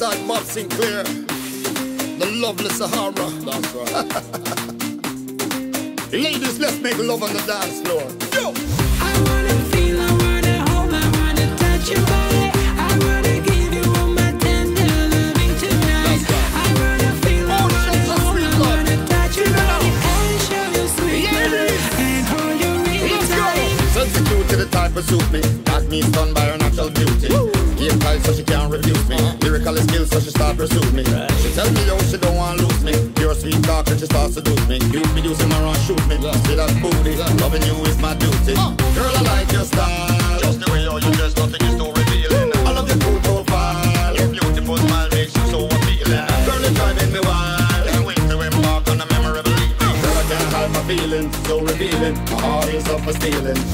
alongside Bob Sinclair, the lovely Sahara. That's right. Ladies, let's make love on the dance floor. Yo! I wanna feel, I wanna hold, I wanna touch your body. I wanna give you all my tender loving tonight. I wanna feel, I wanna hold, I wanna touch your body and show you sweet love and hold you really tight. Substitute to the type of suit me. Got me stunned by her natural beauty. Game tight so she can't refuse me. Lyrical skills so she start pursue me. She tell me yo she don't want lose me. Pure sweet talk and she starts seduce me. You be using my run shoot me. See that booty, loving you is my duty. Girl I like your style. Just the way you dress, nothing is too revealing. I love your cool profile. Your beautiful smile makes you so appealing. Girl it's driving me wild. Can't wait to embark on a memorable evening. Girl I can't hide my feelings, so revealing. My heart is up for stealing.